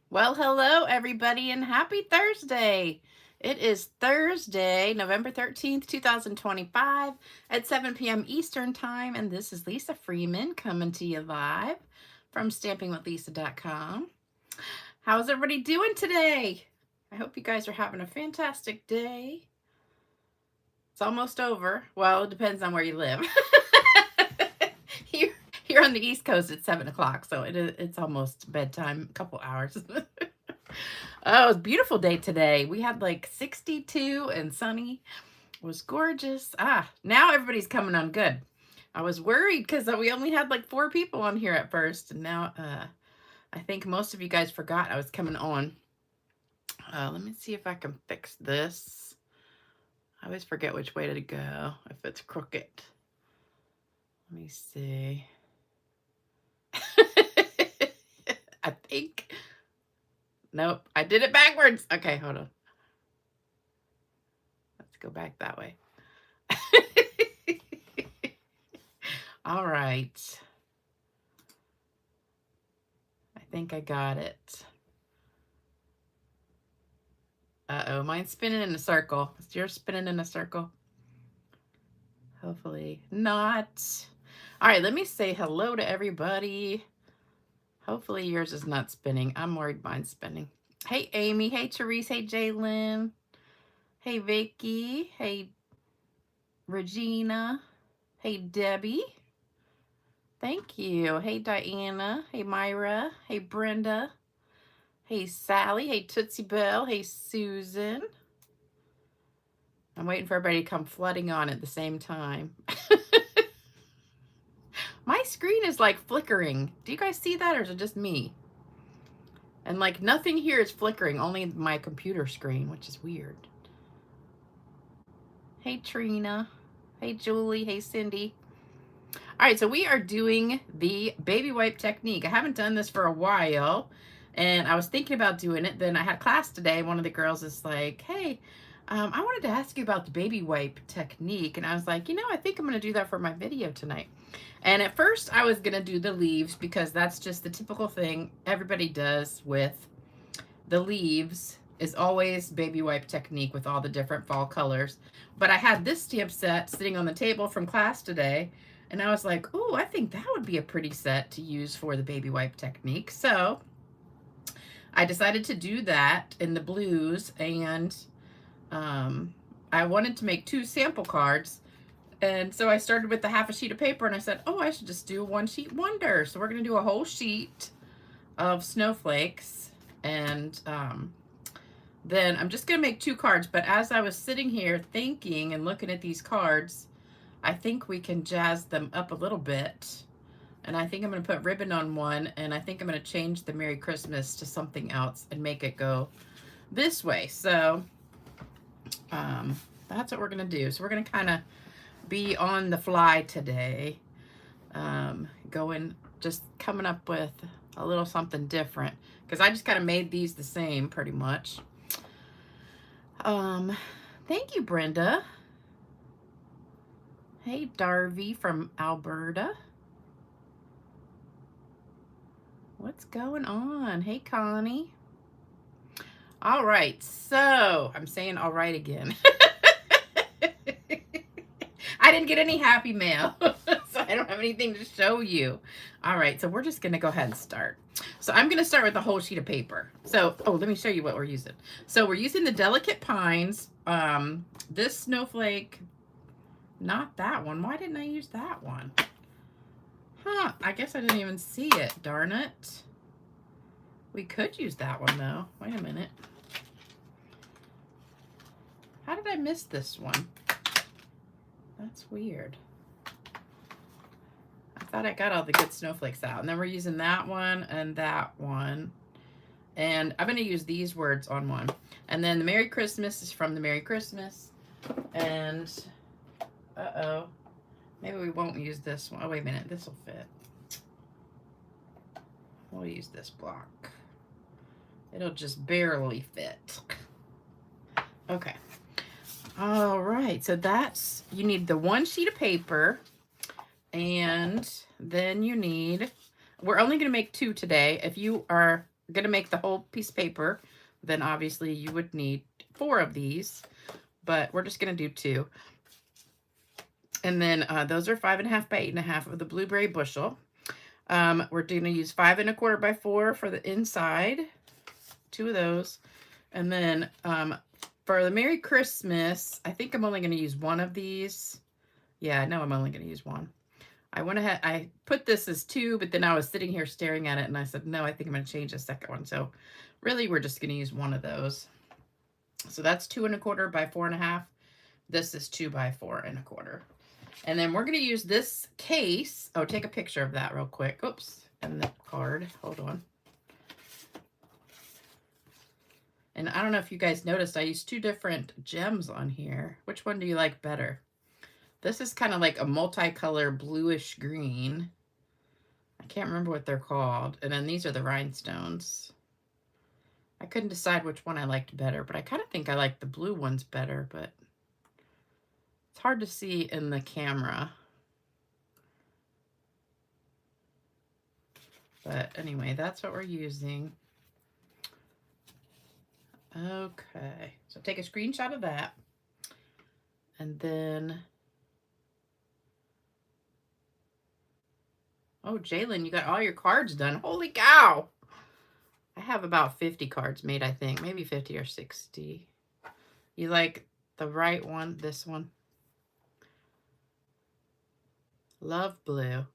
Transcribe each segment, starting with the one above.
Well, hello, everybody, and happy Thursday. It is Thursday, November 13th, 2025 at 7 p.m. Eastern Time, and this is Lisa Freeman coming to you live from stampingwithlisa.com. How's everybody doing today? I hope you guys are having a fantastic day. It's almost over. Well, it depends on where you live. here, here on the East Coast, it's 7 o'clock, so it's almost bedtime, a couple hours. Oh, it was a beautiful day today. We had like 62 and sunny. It was gorgeous. Now everybody's coming on good. I was worried because we only had like 4 people on here at first. And now I think most of you guys forgot I was coming on. Let me see if I can fix this. I always forget which way to go if it's crooked. Let me see. I think. Nope, I did it backwards. Okay, hold on. Let's go back that way. All right. I think I got it. Uh-oh, mine's spinning in a circle. Is yours spinning in a circle? Hopefully not. All right, let me say hello to everybody. Hopefully yours is not spinning. I'm worried mine's spinning. Hey, Amy. Hey, Therese. Hey, Jalen. Hey, Vicky. Hey, Regina. Hey, Debbie. Thank you. Hey, Diana. Hey, Myra. Hey, Brenda. Hey, Sally. Hey, Tootsie Bell. Hey, Susan. I'm waiting for everybody to come flooding on at the same time. My screen is like flickering. Do you guys see that, or is it just me? And like nothing here is flickering, only my computer screen, which is weird. Hey, Trina. Hey, Julie. Hey, Cindy. All right, so we are doing the baby wipe technique. I haven't done this for a while, and I was thinking about doing it. Then I had class today. One of the girls is like, hey, I wanted to ask you about the baby wipe technique. And I was like, I think I'm going to do that for my video tonight. And at first I was going to do the leaves because that's just the typical thing everybody does with the leaves, is always baby wipe technique with all the different fall colors. But I had this stamp set sitting on the table from class today, and I was like, oh, I think that would be a pretty set to use for the baby wipe technique. So I decided to do that in the blues, and I wanted to make 2 sample cards. And so I started with the half a sheet of paper, and I said, oh, I should just do a 1 sheet wonder. So we're going to do a whole sheet of snowflakes. And then I'm just going to make 2 cards. But as I was sitting here thinking and looking at these cards, I think we can jazz them up a little bit. And I think I'm going to put ribbon on one, and I think I'm going to change the Merry Christmas to something else and make it go this way. So that's what we're going to do. So we're going to kind of be on the fly today, just coming up with a little something different, because I just kind of made these the same pretty much. Thank you, Brenda. Hey, Darby from Alberta. What's going on? Hey, Connie. All right, so I'm saying all right again. I didn't get any happy mail, so I don't have anything to show you. All right, so we're just going to go ahead and start. So I'm going to start with a whole sheet of paper. So, let me show you what we're using. So we're using the Delicate Pines. This snowflake, not that one. Why didn't I use that one? Huh, I guess I didn't even see it, darn it. We could use that one, though. Wait a minute. How did I miss this one? That's weird. I thought I got all the good snowflakes out. And then we're using that one and that one. And I'm going to use these words on one. And then the Merry Christmas is from the Merry Christmas. And, uh-oh. Maybe we won't use this one. Oh, wait a minute. This will fit. We'll use this block. It'll just barely fit. Okay. All right, so that's, you need the 1 sheet of paper, and then you need, we're only going to make 2 today. If you are going to make the whole piece of paper, then obviously you would need 4 of these, but we're just going to do 2. And then those are 5.5 by 8.5 of the blueberry bushel. We're going to use 5 1/4 by 4 for the inside, 2 of those. And then for the Merry Christmas, I think I'm only going to use 1 of these. Yeah, no, I'm only going to use 1. I went ahead, I put this as 2, but then I was sitting here staring at it and I said, no, I think I'm going to change the second one. So really, we're just going to use 1 of those. So that's 2 1/4 by 4.5. This is 2 by 4 1/4. And then we're going to use this case. Oh, take a picture of that real quick. Oops. And the card. Hold on. And I don't know if you guys noticed, I used 2 different gems on here. Which one do you like better? This is kind of like a multicolor bluish green. I can't remember what they're called. And then these are the rhinestones. I couldn't decide which one I liked better, but I kind of think I like the blue ones better, but it's hard to see in the camera. But anyway, that's what we're using. Okay, so take a screenshot of that. And then, oh, Jalen, you got all your cards done. Holy cow. I have about 50 cards made, I think. Maybe 50 or 60. You like the right one, this one? Love blue.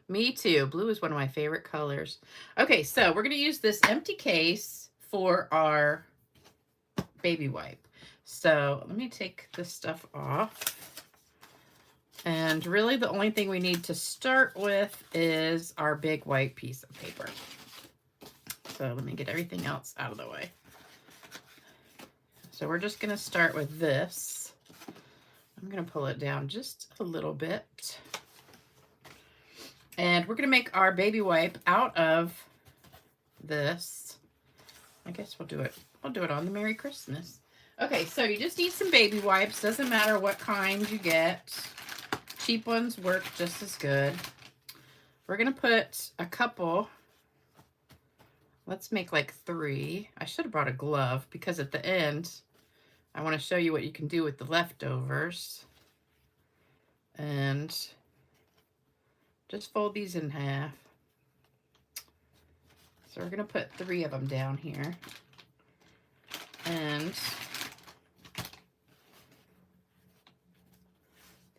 Me too. Blue is one of my favorite colors. Okay, so we're going to use this empty case for our baby wipe. So let me take this stuff off. And really the only thing we need to start with is our big white piece of paper. So let me get everything else out of the way. So we're just going to start with this. I'm going to pull it down just a little bit. And we're going to make our baby wipe out of this. I guess we'll do it. We'll do it on the Merry Christmas. Okay, so you just need some baby wipes. Doesn't matter what kind you get. Cheap ones work just as good. We're going to put a couple. Let's make like 3. I should have brought a glove because at the end, I want to show you what you can do with the leftovers. And just fold these in half. So we're going to put 3 of them down here. And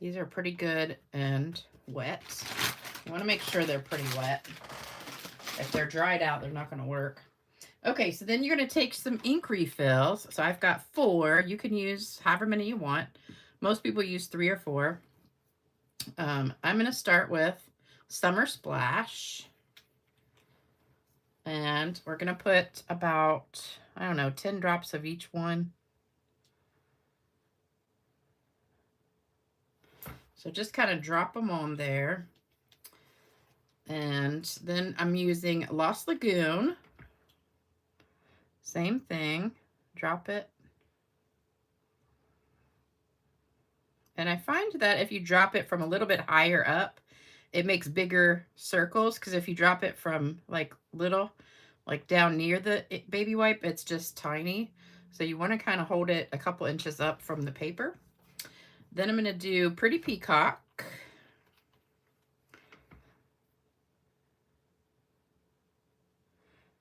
these are pretty good and wet. You want to make sure they're pretty wet. If they're dried out, they're not going to work. Okay, so then you're going to take some ink refills. So I've got 4. You can use however many you want. Most people use 3 or 4. I'm going to start with Summer Splash. And we're going to put about, I don't know, 10 drops of each one. So just kind of drop them on there. And then I'm using Lost Lagoon. Same thing. Drop it. And I find that if you drop it from a little bit higher up, it makes bigger circles, because if you drop it from like little, like down near the baby wipe, it's just tiny. So you want to kind of hold it a couple inches up from the paper. Then I'm going to do Pretty Peacock.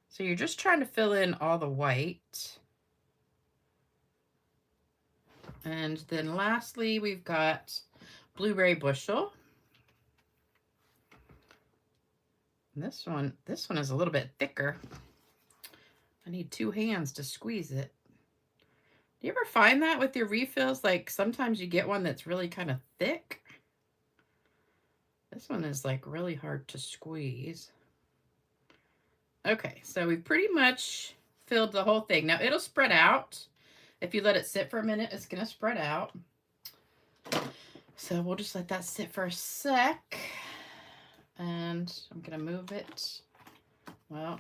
So you're just trying to fill in all the white. And then lastly, we've got Blueberry Bushel. And this one is a little bit thicker. I need 2 hands to squeeze it. Do you ever find that with your refills? Like sometimes you get one that's really kind of thick. This one is like really hard to squeeze. Okay, so we've pretty much filled the whole thing. Now it'll spread out. If you let it sit for a minute, it's gonna spread out. So we'll just let that sit for a sec. And I'm gonna move it. Well,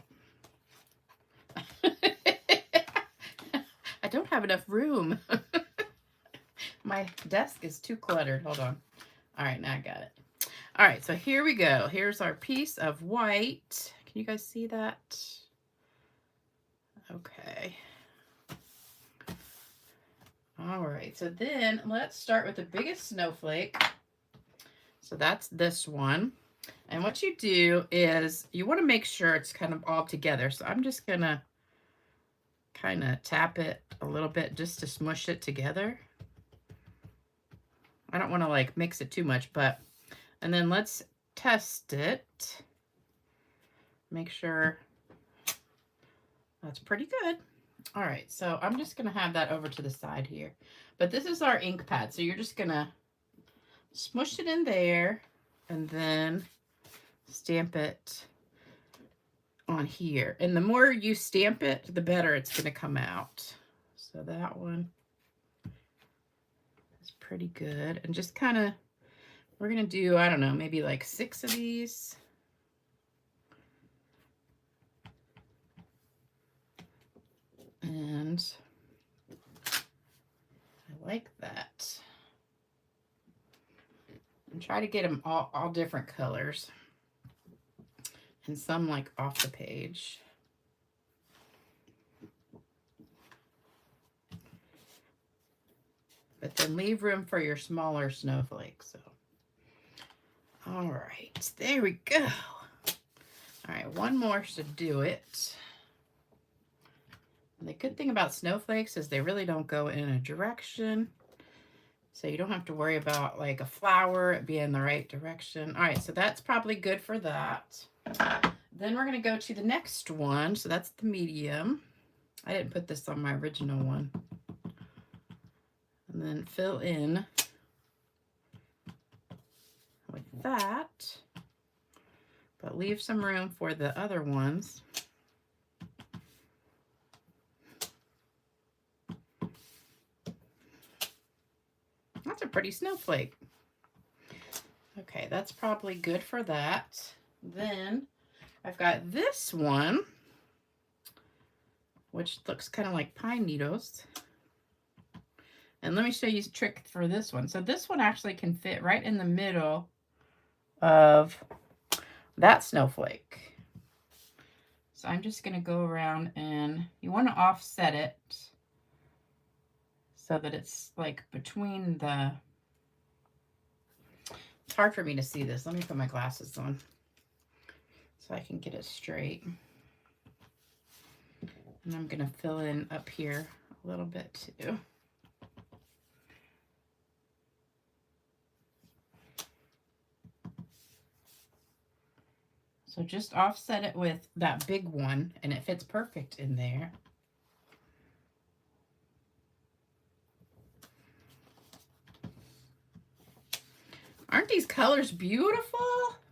I don't have enough room. My desk is too cluttered. Hold on. All right, now I got it. All right, so here we go. Here's our piece of white. Can you guys see that? Okay. All right, so then let's start with the biggest snowflake. So that's this one. And what you do is you want to make sure it's kind of all together. So I'm just going to kind of tap it a little bit just to smush it together. I don't want to like mix it too much, but, and then let's test it. Make sure that's pretty good. All right, so I'm just going to have that over to the side here. But this is our ink pad. So you're just going to smush it in there and then stamp it on here. And the more you stamp it, the better it's going to come out. So that one is pretty good. And just kind of, we're going to do, I don't know, maybe like 6 of these. And I like that. And try to get them all different colors. And some like off the page. But then leave room for your smaller snowflakes. So, all right, there we go. All right, one more should do it. And the good thing about snowflakes is they really don't go in a direction. So you don't have to worry about like a flower being the right direction. All right, so that's probably good for that. Then we're going to go to the next one. So that's the medium. I didn't put this on my original one. And then fill in with that. But leave some room for the other ones. That's a pretty snowflake. Okay, that's probably good for that. Then I've got this one, which looks kind of like pine needles. And let me show you a trick for this one. So this one actually can fit right in the middle of that snowflake. So I'm just going to go around, and you want to offset it so that it's like between the, it's hard for me to see this. Let me put my glasses on so I can get it straight. And I'm going to fill in up here a little bit too. So just offset it with that big one, and it fits perfect in there. Aren't these colors beautiful?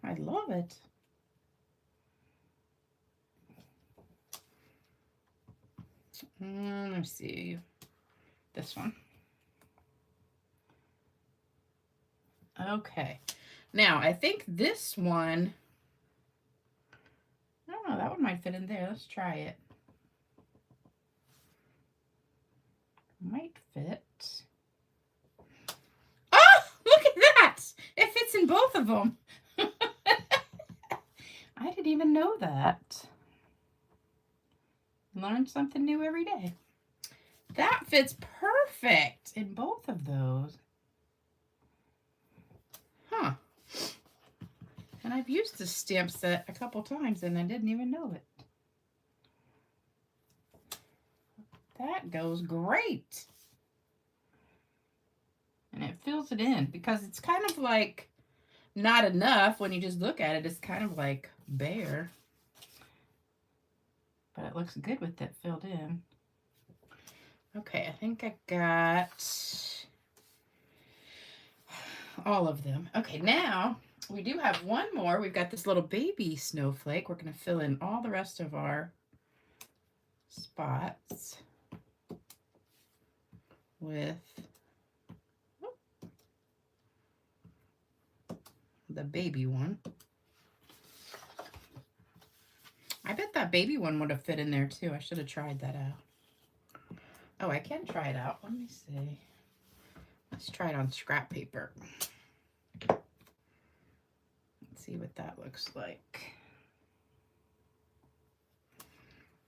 I love it. Let's see. This one. Okay. Now, I think this one, I don't know, that one might fit in there. Let's try it. Might fit. Oh, look at that! It fits in both of them. I didn't even know that. Learn something new every day. That fits perfect in both of those. Huh. And I've used this stamp set a couple times and I didn't even know it. That goes great. And it fills it in because it's kind of like not enough when you just look at it. It's kind of like bare. But it looks good with it filled in. Okay, I think I got all of them. Okay, now we do have one more. We've got this little baby snowflake. We're going to fill in all the rest of our spots with the baby one. I bet that baby one would have fit in there too. I should have tried that out. Oh, I can try it out. Let me see. Let's try it on scrap paper. Let's see what that looks like.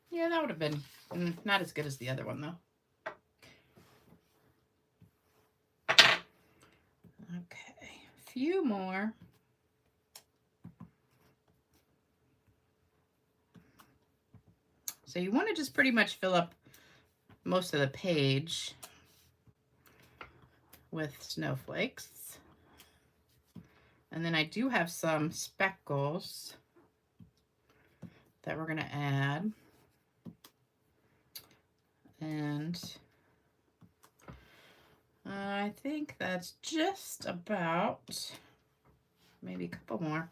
Yeah, that would have been Not as good as the other one, though. Okay, a few more. So you want to just pretty much fill up most of the page with snowflakes. And then I do have some speckles that we're going to add. And I think that's just about, maybe a couple more.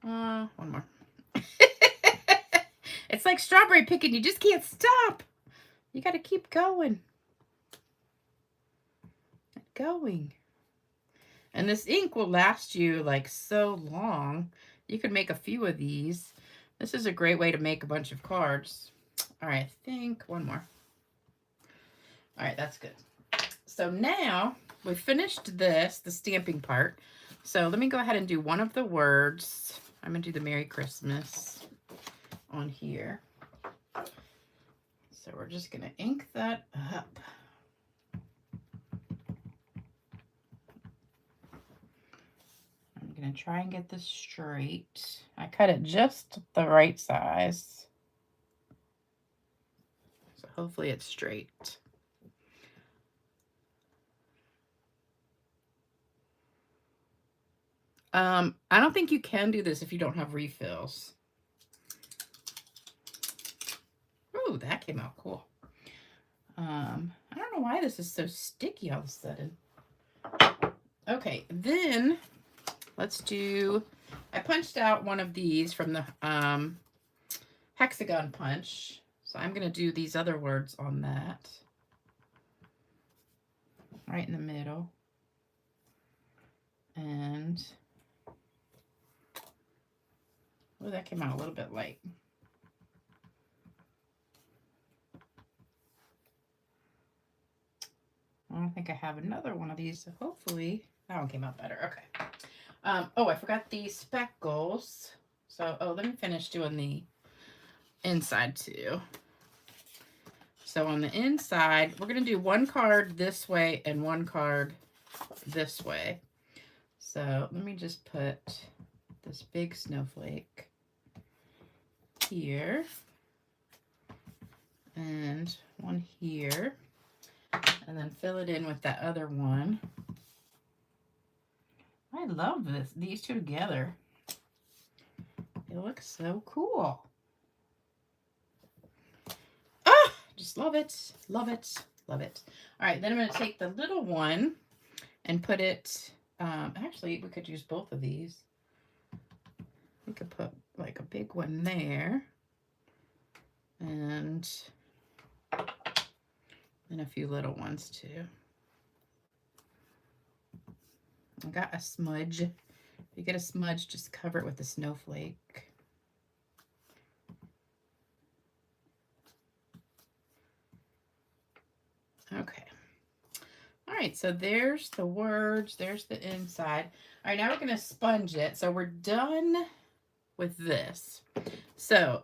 One more. It's like strawberry picking. You just can't stop. You got to keep going. Going. And this ink will last you like so long. You can make a few of these. This is a great way to make a bunch of cards. All right, I think one more. All right, that's good. So now we've finished this, the stamping part. So let me go ahead and do one of the words. I'm going to do the Merry Christmas on here. So we're just going to ink that up. I'm going to try and get this straight. I cut it just the right size. So hopefully it's straight. I don't think you can do this if you don't have refills. Ooh, that came out cool. I don't know why this is so sticky all of a sudden. Okay, then let's do, I punched out one of these from the hexagon punch. So I'm going to do these other words on that. Right in the middle. And, oh, that came out a little bit light. I don't think I have another one of these, so hopefully that one came out better. Okay. Oh, I forgot these speckles. So, let me finish doing the inside too. So on the inside, we're going to do one card this way and one card this way. So let me just put this big snowflake here and one here, and then fill it in with that other one. I love these two together. It looks so cool. Ah, just love it, love it, love it. All right, then I'm going to take the little one and put it, actually, we could use both of these. We could put like a big one there and a few little ones too. I got a smudge. If you get a smudge, just cover it with a snowflake. Okay. All right, so there's the words, there's the inside. All right, now we're going to sponge it. So we're done with this. So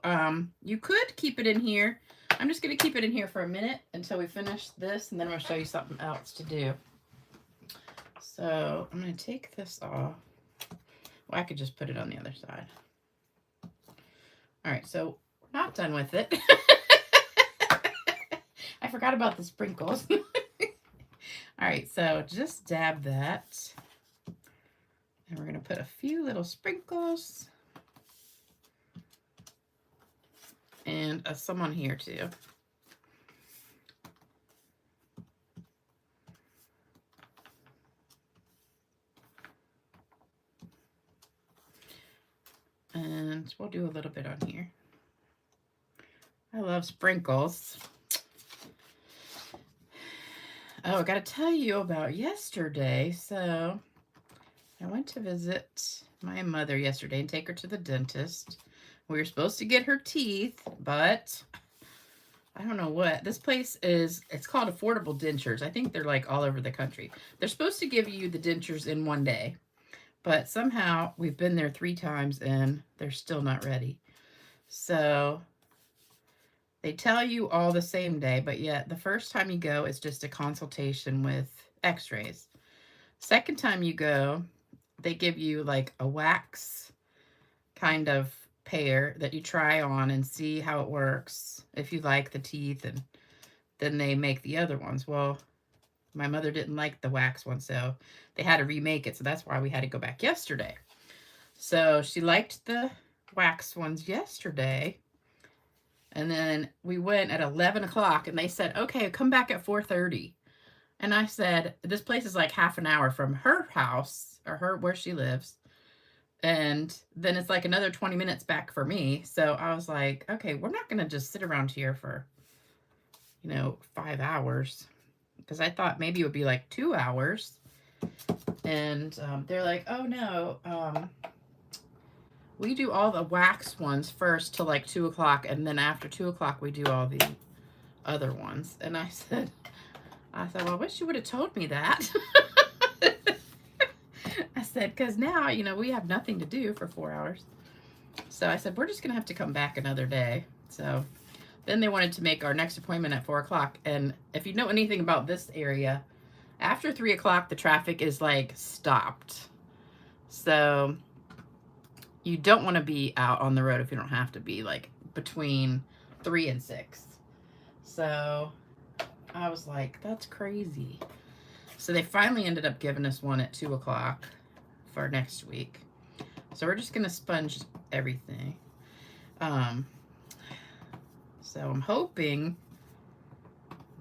you could keep it in here. I'm just going to keep it in here for a minute until we finish this, and then I'm going to show you something else to do. So I'm going to take this off. Well, I could just put it on the other side. All right, so we're not done with it. I forgot about the sprinkles. All right, so just dab that. And we're going to put a few little sprinkles. And some on here too. And we'll do a little bit on here. I love sprinkles. Oh, I got to tell you about yesterday. So I went to visit my mother yesterday and take her to the dentist. We were supposed to get her teeth, but I don't know what. This place is, it's called Affordable Dentures. I think they're like all over the country. They're supposed to give you the dentures in one day. But somehow we've been there 3 times and they're still not ready. So They tell you all the same day, but yet the first time you go is just a consultation with x-rays. Second time you go, they give you like a wax kind of pair that you try on and see how it works, if you like the teeth, and then they make the other ones. Well, my mother didn't like the wax one, so they had to remake it, so that's why we had to go back yesterday. So she liked the wax ones yesterday, and then we went at 11 o'clock, and they said, okay, come back at 4:30. And I said, this place is like half an hour from her house, or her where she lives. And then it's like another 20 minutes back for me. So I was like, okay, we're not going to just sit around here for, 5 hours. Because I thought maybe it would be like 2 hours. And they're like, oh no, we do all the wax ones first till like 2 o'clock. And then after 2 o'clock, we do all the other ones. And I said, well, I wish you would have told me that. I said, because now, we have nothing to do for 4 hours. So I said, we're just going to have to come back another day. So then they wanted to make our next appointment at 4 o'clock. And if you know anything about this area, after 3 o'clock, the traffic is like stopped. So you don't want to be out on the road if you don't have to be, like between 3 and 6. So I was like, that's crazy. So they finally ended up giving us one at 2 o'clock for next week. So we're just going to sponge everything. So I'm hoping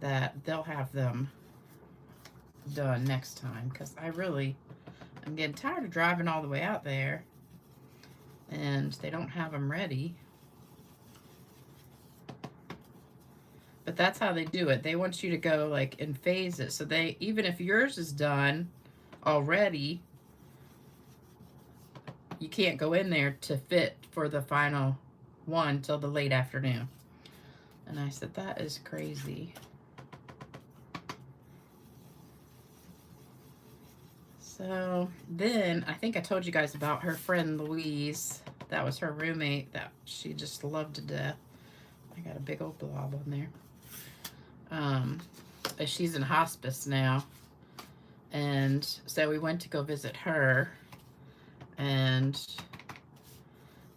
that they'll have them done next time, because I'm getting tired of driving all the way out there and they don't have them ready. But that's how they do it. They want you to go like in phases. So even if yours is done already, you can't go in there to fit for the final one till the late afternoon. And I said, that is crazy. So then I think I told you guys about her friend Louise. That was her roommate that she just loved to death. I got a big old blob on there. She's in hospice now. And so we went to go visit her. And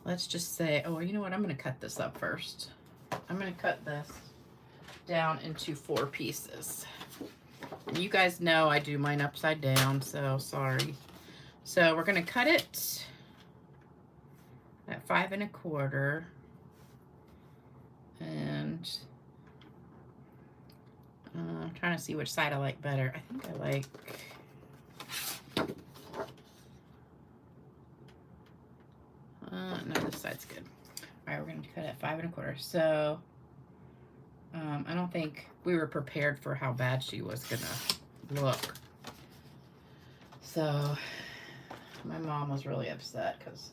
let's just say, oh, you know what? I'm going to cut this up first. I'm going to cut this down into 4 pieces. And you guys know I do mine upside down, so sorry. So we're going to cut it at 5 1/4. And I'm trying to see which side I like better. I think I like... no, this side's good. All right, we're going to cut it at 5 1/4. So I don't think we were prepared for how bad she was going to look. So my mom was really upset because,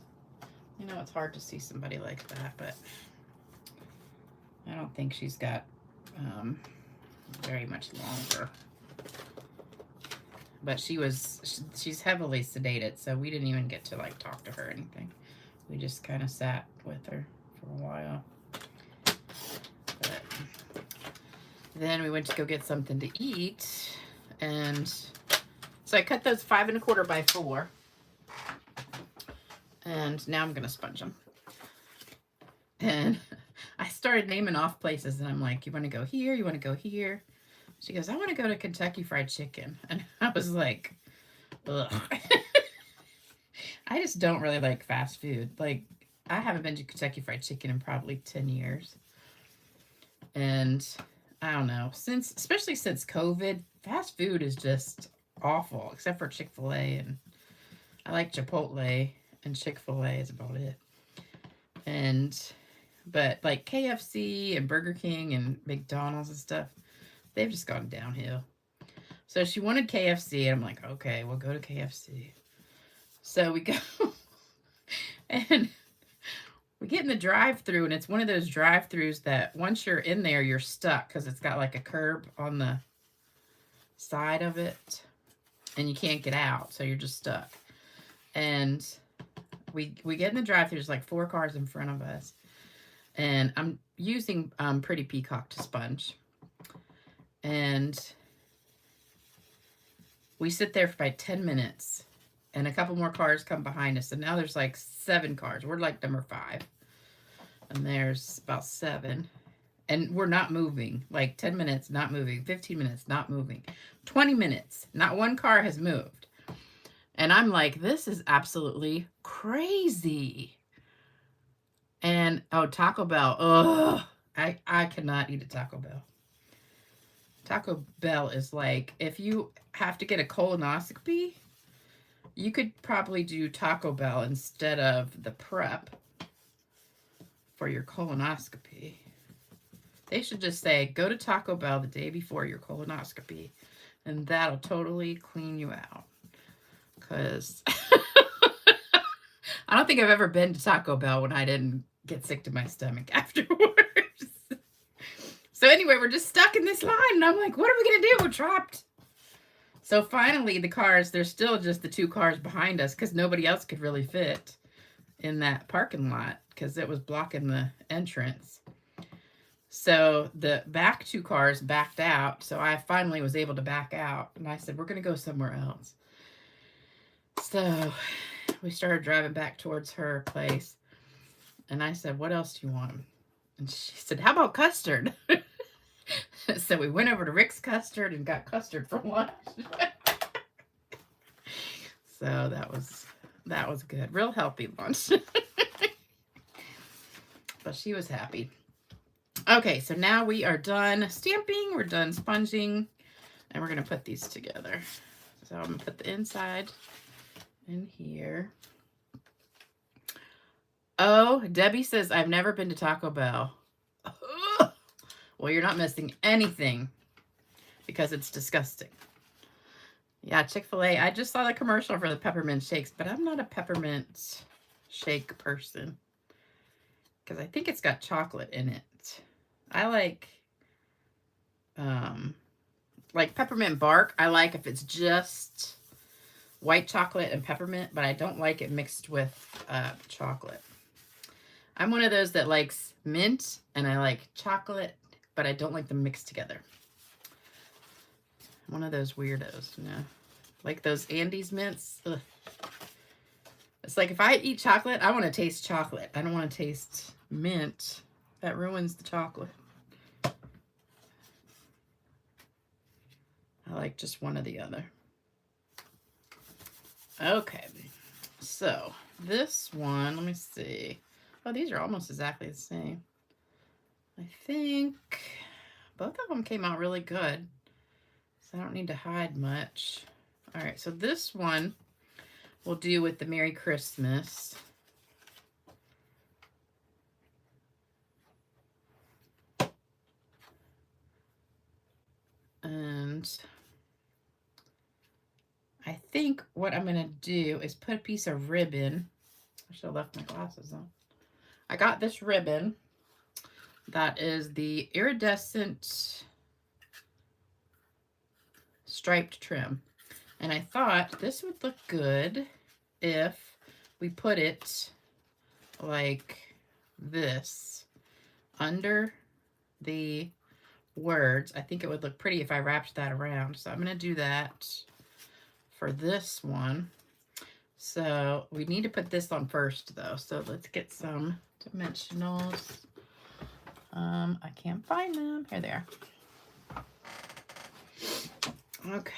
it's hard to see somebody like that, but I don't think she's got very much longer. But she's heavily sedated, so we didn't even get to like talk to her or anything. We just kind of sat with her for a while. But then we went to go get something to eat, and so I cut those 5 1/4 by 4, and now I'm gonna sponge them. And I started naming off places, and I'm like, you want to go here? You want to go here? She goes, I want to go to Kentucky Fried Chicken. And I was like, ugh. I just don't really like fast food. Like, I haven't been to Kentucky Fried Chicken in probably 10 years. And I don't know, especially since COVID, fast food is just awful, except for Chick-fil-A. And I like Chipotle, and Chick-fil-A is about it. But like KFC and Burger King and McDonald's and stuff, they've just gone downhill. So she wanted KFC, and I'm like, okay, we'll go to KFC. So we go, and we get in the drive-thru, and it's one of those drive-thrus that once you're in there, you're stuck because it's got like a curb on the side of it, and you can't get out, so you're just stuck. And we get in the drive-thru. There's like 4 cars in front of us, and using Pretty Peacock to sponge. And we sit there for about 10 minutes. And a couple more cars come behind us. And now there's like 7 cars. We're like number 5. And there's about 7. And we're not moving. Like 10 minutes, not moving. 15 minutes, not moving. 20 minutes, not one car has moved. And I'm like, this is absolutely crazy. And, oh, Taco Bell. Ugh. I cannot eat a Taco Bell. Taco Bell is like, if you have to get a colonoscopy, you could probably do Taco Bell instead of the prep for your colonoscopy. They should just say, go to Taco Bell the day before your colonoscopy, and that'll totally clean you out. Because I don't think I've ever been to Taco Bell when I didn't get sick to my stomach afterwards. So anyway, we're just stuck in this line, and I'm like, what are we going to do? We're trapped. So finally, the cars, there's still just the 2 cars behind us because nobody else could really fit in that parking lot because it was blocking the entrance. So the back 2 cars backed out. So I finally was able to back out. And I said, we're going to go somewhere else. So we started driving back towards her place. And I said, what else do you want? And she said, how about custard? So we went over to Rick's Custard and got custard for lunch. So that was good. Real healthy lunch. But she was happy. Okay, so now we are done stamping. We're done sponging. And we're going to put these together. So I'm going to put the inside in here. Oh, Debbie says, I've never been to Taco Bell. Well, you're not missing anything because it's disgusting. Yeah, Chick-fil-A. I just saw the commercial for the peppermint shakes, but I'm not a peppermint shake person because I think it's got chocolate in it. I like peppermint bark. I like if it's just white chocolate and peppermint, but I don't like it mixed with chocolate. I'm one of those that likes mint and I like chocolate, but I don't like them mixed together. One of those weirdos, you know. Like those Andes mints. Ugh. It's like if I eat chocolate, I want to taste chocolate. I don't want to taste mint. That ruins the chocolate. I like just one or the other. Okay. So this one, let me see. Oh, these are almost exactly the same. I think both of them came out really good. So I don't need to hide much. All right, so this one we'll do with the Merry Christmas. And I think what I'm going to do is put a piece of ribbon. I should have left my glasses on. I got this ribbon that is the iridescent striped trim. And I thought this would look good if we put it like this under the words. I think it would look pretty if I wrapped that around. So I'm going to do that for this one. So we need to put this on first though. So let's get some dimensionals. I can't find them. Here they are. Okay.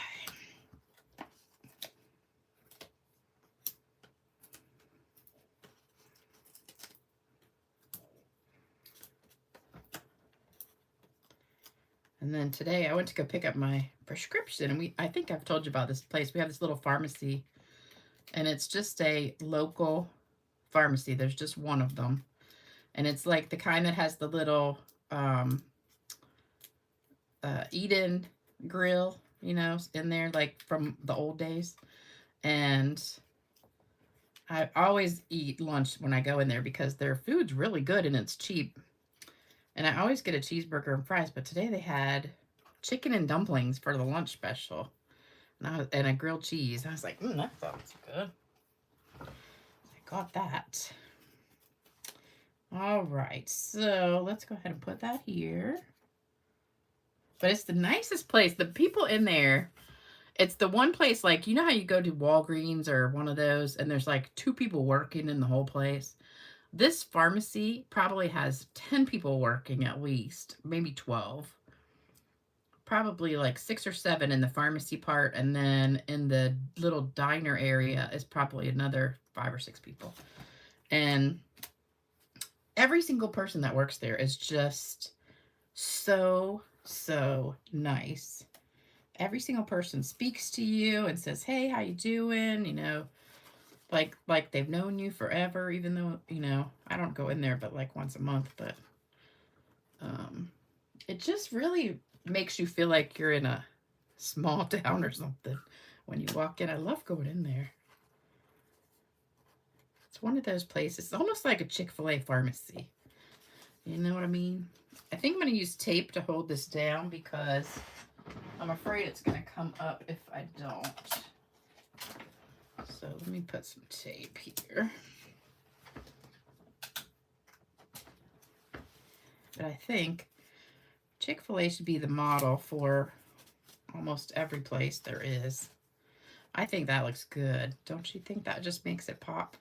And then today I went to go pick up my prescription, and I think I've told you about this place. We have this little pharmacy, and it's just a local pharmacy. There's just one of them. And it's like the kind that has the little eat-in grill, you know, in there, like from the old days. And I always eat lunch when I go in there because their food's really good and it's cheap. And I always get a cheeseburger and fries, but today they had chicken and dumplings for the lunch special. And a grilled cheese. I was like, that sounds good. I got that. All right, so let's go ahead and put that here. But it's the nicest place. The people in there, it's the one place, like, you know how you go to Walgreens or one of those and there's like 2 people working in the whole place? This pharmacy probably has 10 people working at least, maybe 12. Probably like 6 or 7 in the pharmacy part, and then in the little diner area is probably another 5 or 6 people. And every single person that works there is just so nice. Every single person speaks to you and says, "Hey, how you doing?" You know, like they've known you forever, even though, you know, I don't go in there but like once a month, but it just really makes you feel like you're in a small town or something when you walk in. I love going in there. It's one of those places. It's almost like a Chick-fil-A pharmacy. You know what I mean? I think I'm going to use tape to hold this down because I'm afraid it's going to come up if I don't. So let me put some tape here. But I think Chick-fil-A should be the model for almost every place there is. I think that looks good. Don't you think that just makes it pop?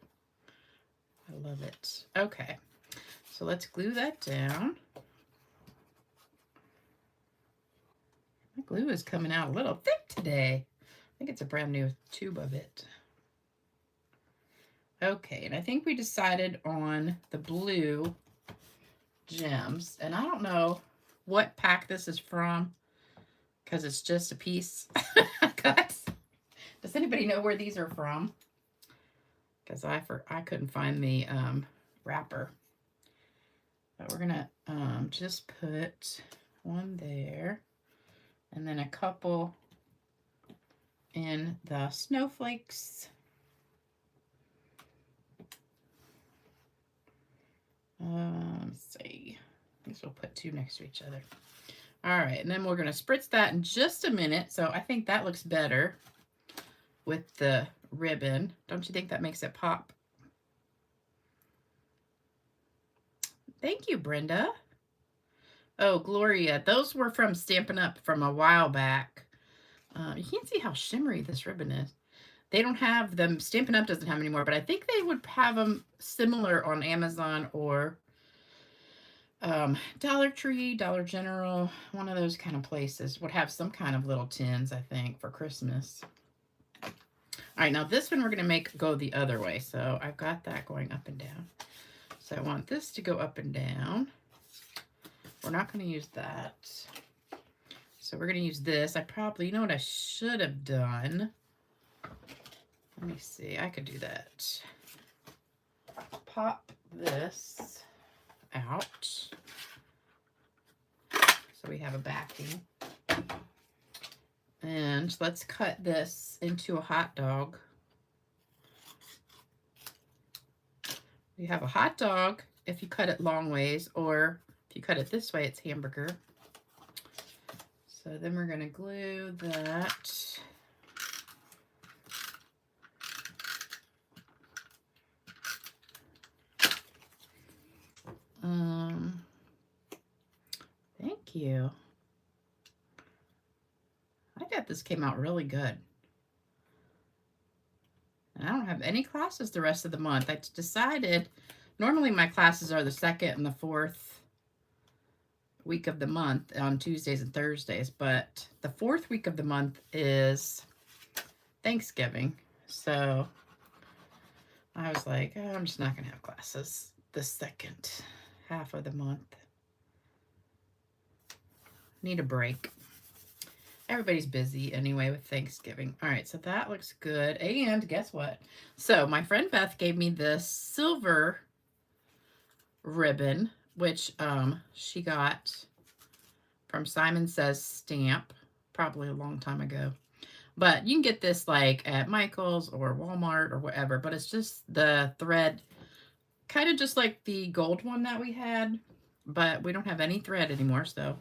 I love it. Okay, so let's glue that down. My glue is coming out a little thick today. I think it's a brand new tube of it. Okay, and I think we decided on the blue gems. And I don't know what pack this is from because it's just a piece. Guys, does anybody know where these are from? Because I couldn't find the wrapper. But we're gonna just put one there, and then a couple in the snowflakes. Let's see. I guess we'll put 2 next to each other. All right, and then we're gonna spritz that in just a minute. So I think that looks better with the ribbon. Don't you think that makes it pop? Thank you, Brenda. Oh, Gloria, those were from Stampin' Up! From a while back. You can't see how shimmery this ribbon is. They don't have them. Stampin' Up! Doesn't have them anymore, but I think they would have them similar on Amazon or Dollar Tree, Dollar General, one of those kind of places would have some kind of little tins, I think, for Christmas. All right, now this one we're going to go the other way. So I've got that going up and down. So I want this to go up and down. We're not going to use that. So we're going to use this. I probably, you know what I should have done? Let me see. I could do that. Pop this out. So we have a backing. And let's cut this into a hot dog. You have a hot dog if you cut it long ways, or if you cut it this way, it's hamburger. So then we're going to glue that. Thank you. I thought this came out really good. And I don't have any classes the rest of the month. I decided, normally my classes are the 2nd and the 4th week of the month on Tuesdays and Thursdays, but the 4th week of the month is Thanksgiving. So I was like, oh, I'm just not going to have classes the 2nd half of the month. Need a break. Everybody's busy anyway with Thanksgiving. All right, so that looks good. And guess what? So my friend Beth gave me this silver ribbon, which she got from Simon Says Stamp, probably a long time ago. But you can get this like at Michael's or Walmart or whatever, but it's just the thread, kind of just like the gold one that we had, but we don't have any thread anymore, so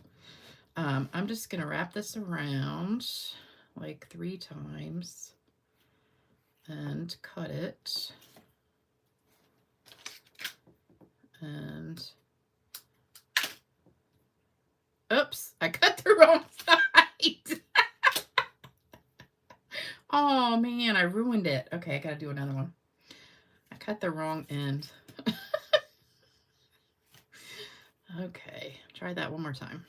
I'm just going to wrap this around like 3 times and cut it. And oops, I cut the wrong side. Oh man, I ruined it. Okay, I gotta do another one. I cut the wrong end. Okay, try that one more time.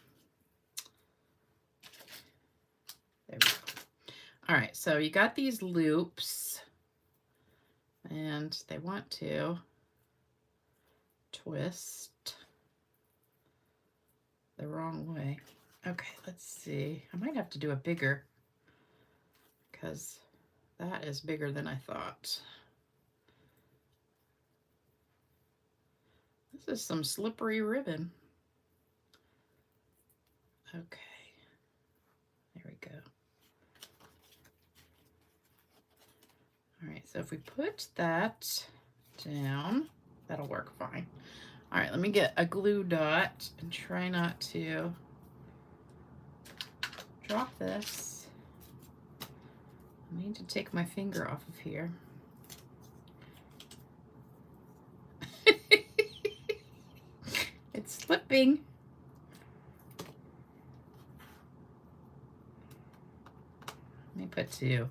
There we go. All right, so you got these loops, and they want to twist the wrong way. Okay, let's see. I might have to do a bigger, because that is bigger than I thought. This is some slippery ribbon. Okay, there we go. All right, so if we put that down, that'll work fine. All right, let me get a glue dot and try not to drop this. I need to take my finger off of here. It's slipping. Let me put 2,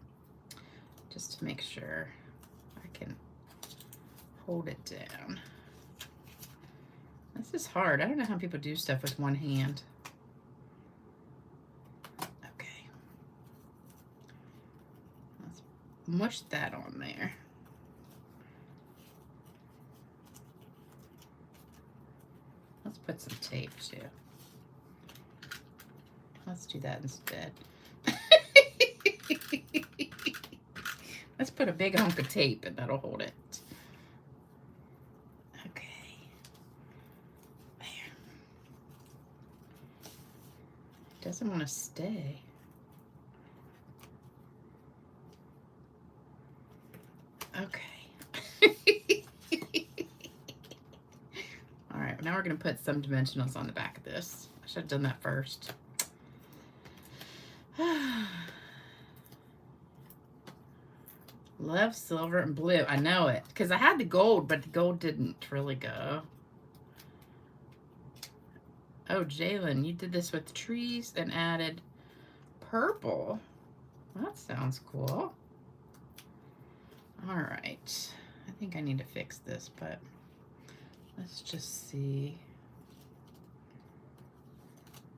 just to make sure I can hold it down. This is hard. I don't know how people do stuff with one hand. Okay. Let's mush that on there. Let's put some tape too. Let's do that instead. Let's put a big hunk of tape and that'll hold it. Okay. There. It doesn't want to stay. Okay. All right, now we're going to put some dimensionals on the back of this. I should have done that first. Love silver and blue. I know it because I had the gold, but the gold didn't really go. Oh, Jalen, you did this with trees and added purple. That sounds cool. All right. I think I need to fix this, but let's just see.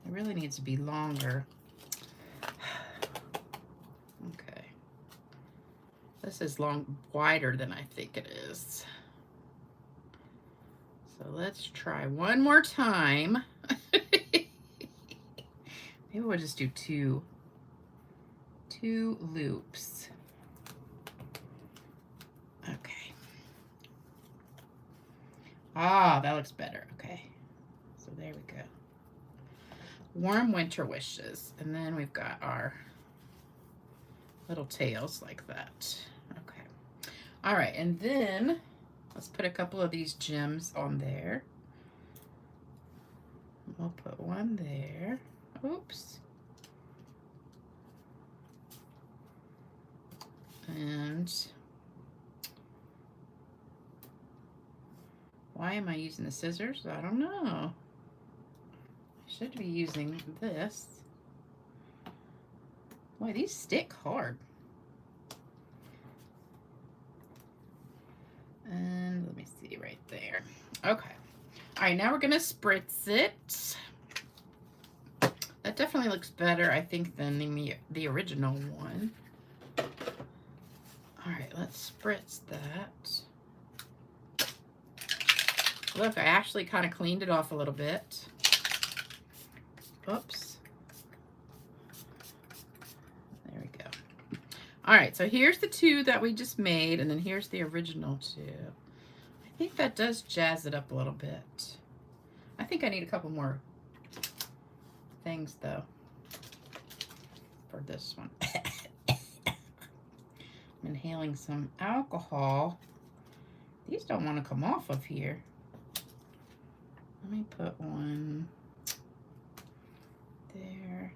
It really needs to be longer. Okay. This is wider than I think it is. So let's try one more time. Maybe we'll just do two loops. Okay. Ah, that looks better. Okay. So there we go. Warm winter wishes. And then we've got our little tails like that. Okay. All right, and then let's put a couple of these gems on there. We'll put one there. Oops. And why am I using the scissors? I don't know. I should be using this. Boy, these stick hard. And let me see right there. Okay. All right, now we're gonna spritz it. That definitely looks better, I think, than the original one. All right, let's spritz that. Look, I actually kind of cleaned it off a little bit. Oops. There we go. All right, so here's the 2 that we just made, and then here's the original 2. I think that does jazz it up a little bit. I think I need a couple more things, though, for this one. I'm inhaling some alcohol. These don't want to come off of here. Let me put one there.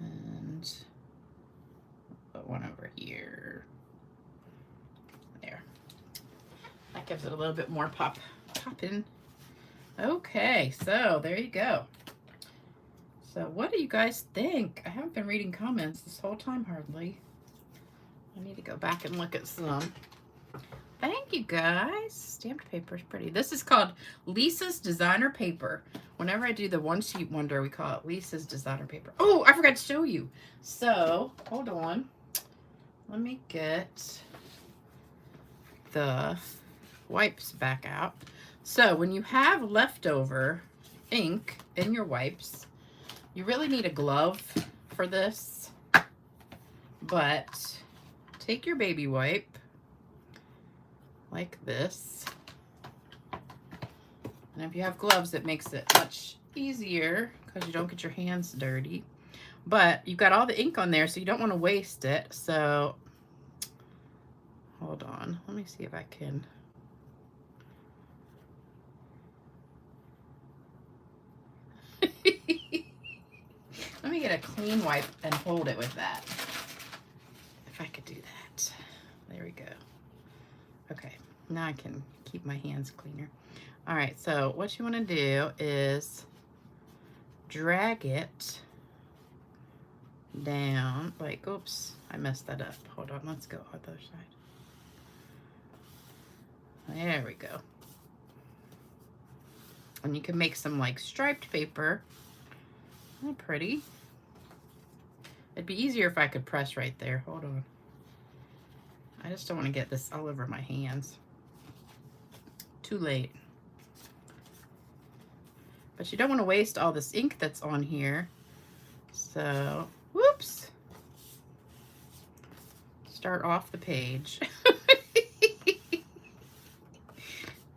And put one over here. There. I Gives it a little bit more pop in. Okay, so there you go. So what do you guys think? I haven't been reading comments this whole time hardly. I need to go back and look at some. Thank you guys. Stamped paper is pretty. This is called Lisa's Designer Paper. Whenever I do the one sheet wonder, we call it Lisa's Designer Paper. Oh, I forgot to show you. So, hold on. Let me get the wipes back out. So, when you have leftover ink in your wipes, you really need a glove for this. But take your baby wipe like this. And if you have gloves, it makes it much easier because you don't get your hands dirty. But you've got all the ink on there, so you don't want to waste it. So, hold on. Let me see if I can. Let me get a clean wipe and hold it with that. If I could do that. There we go. Okay, now I can keep my hands cleaner. All right, so what you want to do is drag it down, like, oops, I messed that up. Hold on, let's go on the other side. There we go. And you can make some like striped paper. Oh, pretty. It'd be easier if I could press right there. Hold on. I just don't want to get this all over my hands. Too late. But you don't want to waste all this ink that's on here. So, whoops. Start off the page.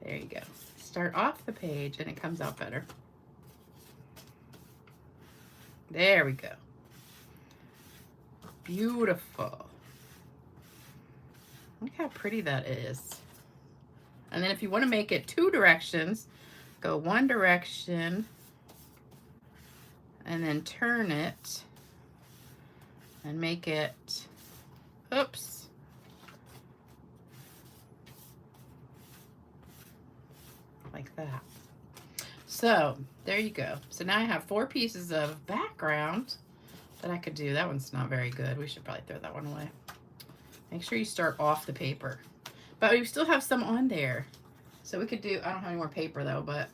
There you go. Start off the page and it comes out better. There we go. Beautiful. Look how pretty that is. And then if you want to make it 2 directions, go 1 direction and then turn it and make it, oops. Like that. So there you go. So now I have 4 pieces of background that I could do. That one's not very good. We should probably throw that one away. Make sure you start off the paper. But we still have some on there. So we could do, I don't have any more paper though, but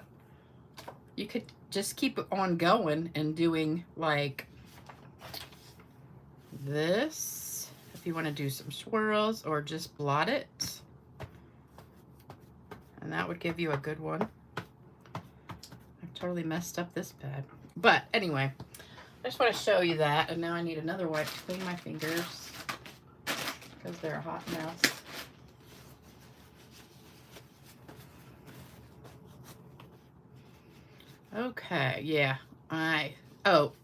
you could just keep on going and doing like this. If you want to do some swirls or just blot it. And that would give you a good one. I've totally messed up this pad. But anyway, I just want to show you that. And now I need another wipe to clean my fingers because they're a hot mess. Okay, yeah.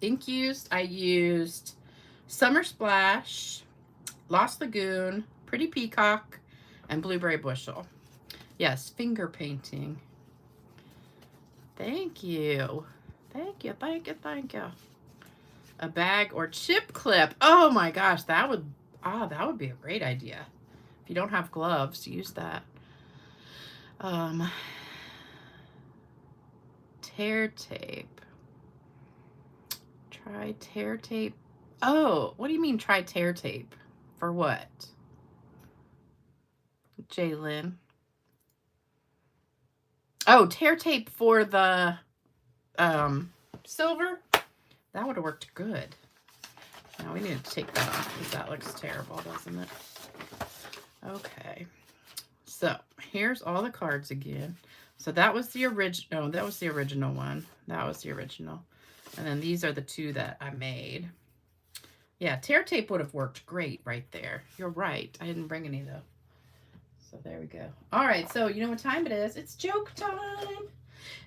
Ink used. I used Summer Splash, Lost Lagoon, Pretty Peacock, and Blueberry Bushel. Yes, finger painting. Thank you. Thank you, thank you, thank you. A bag or chip clip. Oh my gosh, that would be a great idea. If you don't have gloves, use that. Tear tape. Try tear tape. Oh, what do you mean try tear tape? For what? Jalen. Oh, tear tape for the silver. That would have worked good. Now we need to take that off because that looks terrible, doesn't it? Okay. So here's all the cards again. So that was the original. Oh, that was the original one. That was the original. And then these are the 2 that I made. Yeah, tear tape would have worked great right there. You're right. I didn't bring any though. So there we go. All right, so you know what time it is? It's joke time.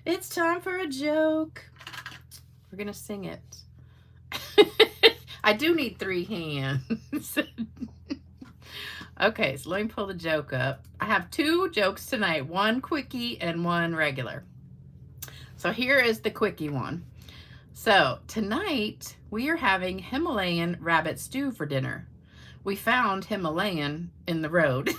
It's time for a joke. We're going to sing it. I do need 3 hands. Okay, so let me pull the joke up. I have 2 jokes tonight, 1 quickie and 1 regular. So here is the quickie one. So tonight we are having Himalayan rabbit stew for dinner. We found Himalayan in the road.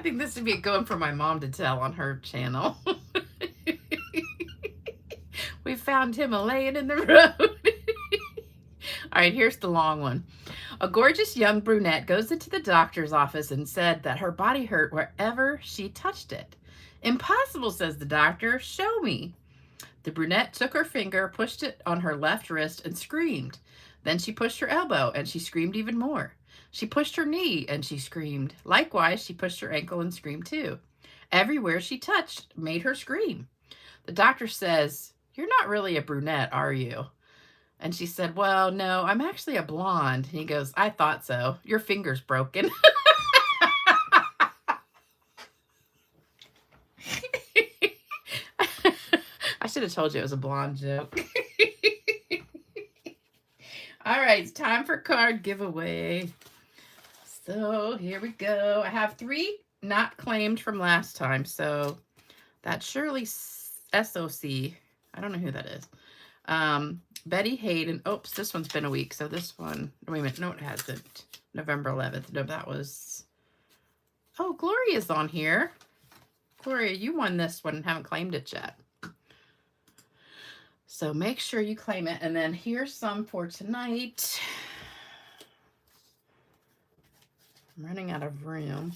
think this would be going for my mom to tell on her channel. We found him laying in the road. All right, here's the long one. A gorgeous young brunette goes into the doctor's office and said that her body hurt wherever she touched it. Impossible, says the doctor. Show me. The brunette took her finger, pushed it on her left wrist, and screamed. Then she pushed her elbow, and she screamed even more. She pushed her knee, and she screamed. Likewise, she pushed her ankle and screamed too. Everywhere she touched made her scream. The doctor says, "You're not really a brunette, are you?" And she said, "Well, no, I'm actually a blonde." And he goes, "I thought so. Your finger's broken." I should have told you it was a blonde joke. All right, it's time for card giveaway. So here we go. I have 3 not claimed from last time. So that's Shirley SOC. I don't know who that is. Betty Hayden. Oops, this one's been a week. So this one, wait a minute. No, it hasn't. November 11th. No, that was, oh, Gloria's on here. Gloria, you won this one and haven't claimed it yet. So make sure you claim it. And then here's some for tonight. I'm running out of room.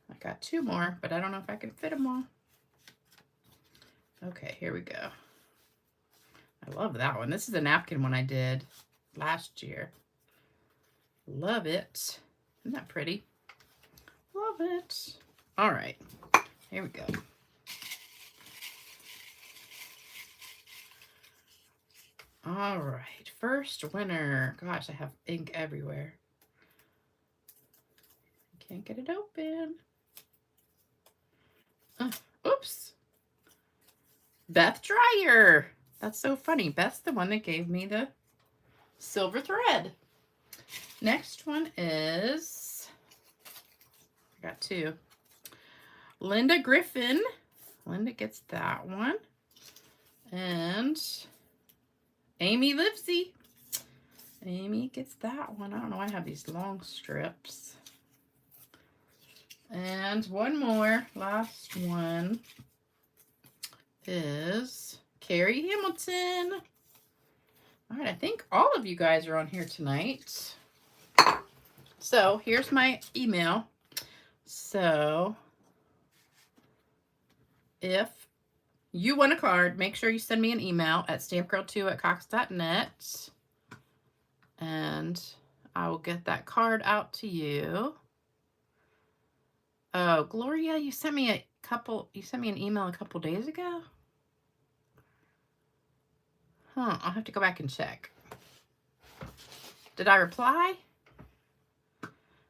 I got 2 more, but I don't know if I can fit them all. Okay, here we go. I love that one. This is a napkin one I did last year. Love it. Isn't that pretty? Love it. All right, here we go. All right, first winner. Gosh, I have ink everywhere. Can't get it open. Oops. Beth Dreyer. That's so funny. Beth's the one that gave me the silver thread. Next one is, I got 2. Linda Griffin. Linda gets that one. And Amy Livesey. Amy gets that one. I don't know why I have these long strips. And one more. Last one is Carrie Hamilton. All right, I think all of you guys are on here tonight. So here's my email. So if you won a card, make sure you send me an email at stampgirl2@cox.net. And I will get that card out to you. Oh, Gloria, you sent me an email a couple days ago? Huh, I'll have to go back and check. Did I reply?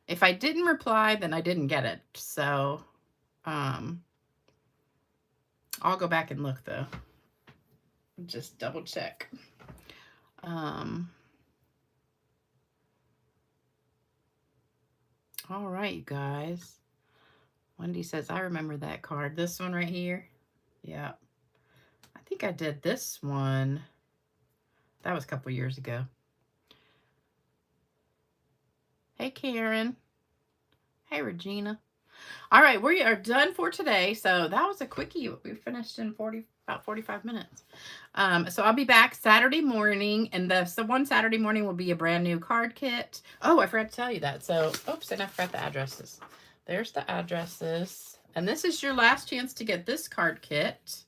If I didn't reply, then I didn't get it. So, I'll go back and look though. Just double check. All right, you guys. Wendy says, I remember that card. This one right here. Yeah. I think I did this one. That was a couple years ago. Hey, Karen. Hey, Regina. All right, we are done for today. So that was a quickie. We finished in about 45 minutes. So I'll be back Saturday morning, and the one Saturday morning will be a brand new card kit. Oh, I forgot to tell you that. So, oops, and I forgot the addresses. There's the addresses. And this is your last chance to get this card kit.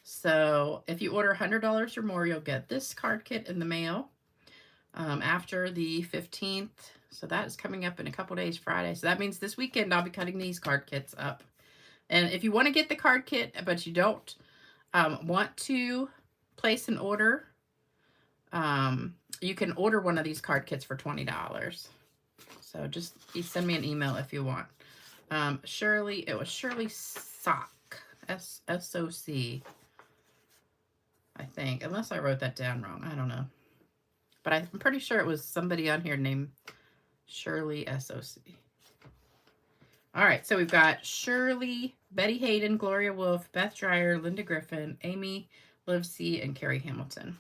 So if you order $100 or more, you'll get this card kit in the mail after the 15th. So that is coming up in a couple days, Friday. So that means this weekend I'll be cutting these card kits up. And if you want to get the card kit, but you don't want to place an order, you can order one of these card kits for $20. So just send me an email if you want. Shirley, it was Shirley Sock, S-O-C, I think, unless I wrote that down wrong. I don't know. But I'm pretty sure it was somebody on here named Shirley S-O-C. All right, so we've got Shirley, Betty Hayden, Gloria Wolf, Beth Dreyer, Linda Griffin, Amy Livesey, and Carrie Hamilton.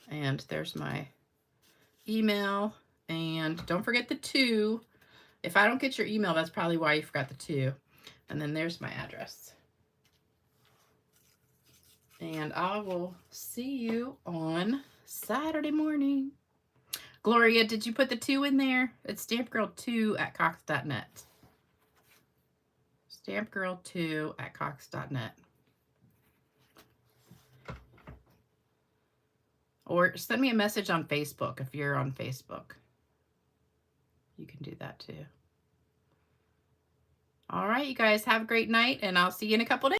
And there's my email. And don't forget the 2 If I don't get your email, that's probably why you forgot the 2. And then there's my address. And I will see you on Saturday morning. Gloria, did you put the 2 in there? It's stampgirl2@cox.net. Stampgirl2@cox.net. Or send me a message on Facebook if you're on Facebook. You can do that too. All right, you guys have a great night, and I'll see you in a couple days.